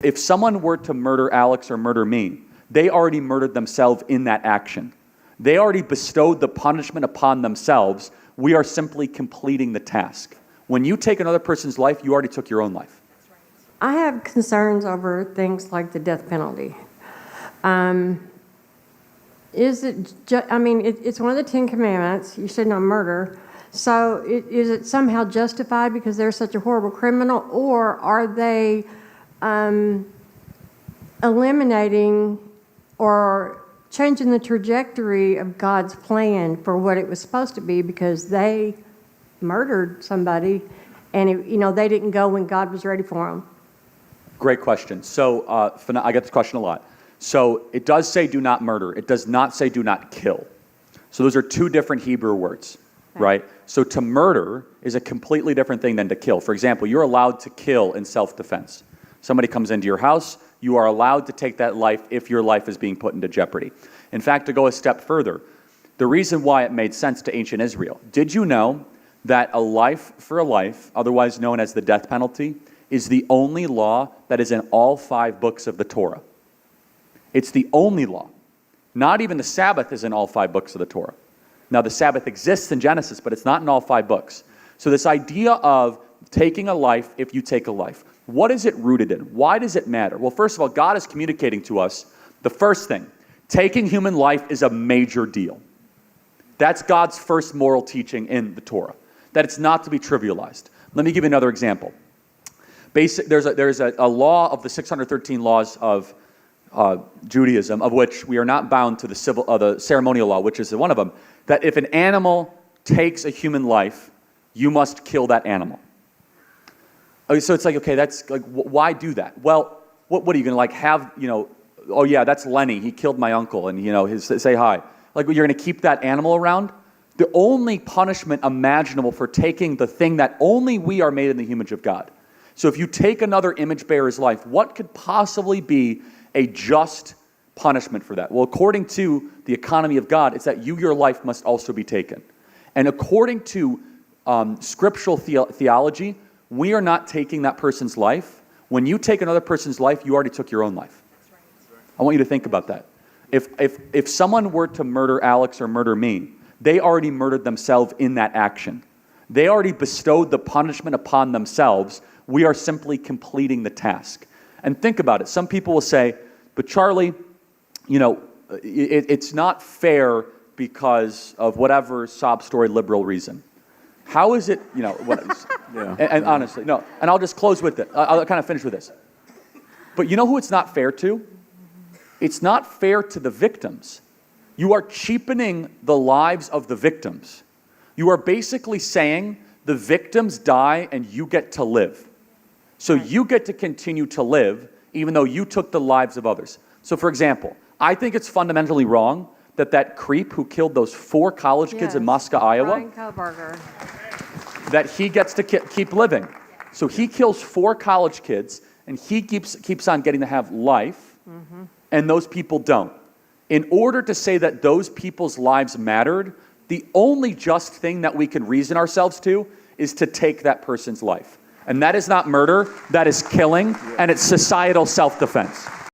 if someone were to murder Alex or murder me, they already murdered themselves in that action. They already bestowed the punishment upon themselves. We are simply completing the task. When you take another person's life, you already took your own life. I have concerns over things like the death penalty. Is it? It's one of the 10 Commandments. You should not murder. So, is it somehow justified because they're such a horrible criminal, or are they eliminating or changing the trajectory of God's plan for what it was supposed to be because they murdered somebody, and they didn't go when God was ready for them? Great question. So I get this question a lot. So it does say do not murder. It does not say do not kill. So those are two different Hebrew words, right? So to murder is a completely different thing than to kill. For example, you're allowed to kill in self-defense. Somebody comes into your house, you are allowed to take that life if your life is being put into jeopardy. In fact, to go a step further, the reason why it made sense to ancient Israel, did you know that a life for a life, otherwise known as the death penalty, is the only law that is in all 5 books of the Torah? It's the only law. Not even the Sabbath is in all 5 books of the Torah. Now, the Sabbath exists in Genesis, but it's not in all 5 books. So this idea of taking a life if you take a life, what is it rooted in? Why does it matter? Well, first of all, God is communicating to us the first thing. Taking human life is a major deal. That's God's first moral teaching in the Torah, that it's not to be trivialized. Let me give you another example. There's a law of the 613 laws of Judaism, of which we are not bound to the ceremonial law, which is one of them, that if an animal takes a human life, you must kill that animal. So it's like, okay, that's like, why do that? Well, what are you going to have, oh yeah, that's Lenny, he killed my uncle, and say hi. Like, you're going to keep that animal around? The only punishment imaginable for taking the thing that only we are made in the image of God. So if you take another image bearer's life, what could possibly be a just punishment for that? Well, according to the economy of God, it's that your life must also be taken. And according to scriptural theology, we are not taking that person's life. When you take another person's life, you already took your own life. I want you to think about that. If someone were to murder Alex or murder me, they already murdered themselves in that action. They already bestowed the punishment upon themselves. We are simply completing the task. And think about it. Some people will say, but Charlie, it's not fair because of whatever sob story liberal reason. How is it, and honestly, no, and I'll just close with it. I'll kind of finish with this. But you know who it's not fair to? It's not fair to the victims. You are cheapening the lives of the victims. You are basically saying the victims die and you get to live. So you get to continue to live even though you took the lives of others. So for example, I think it's fundamentally wrong that creep who killed those 4 college kids in Moscow, Iowa, that he gets to keep living. So he kills 4 college kids and he keeps on getting to have life, and those people don't. In order to say that those people's lives mattered, the only just thing that we can reason ourselves to is to take that person's life. And that is not murder, that is killing, and it's societal self-defense.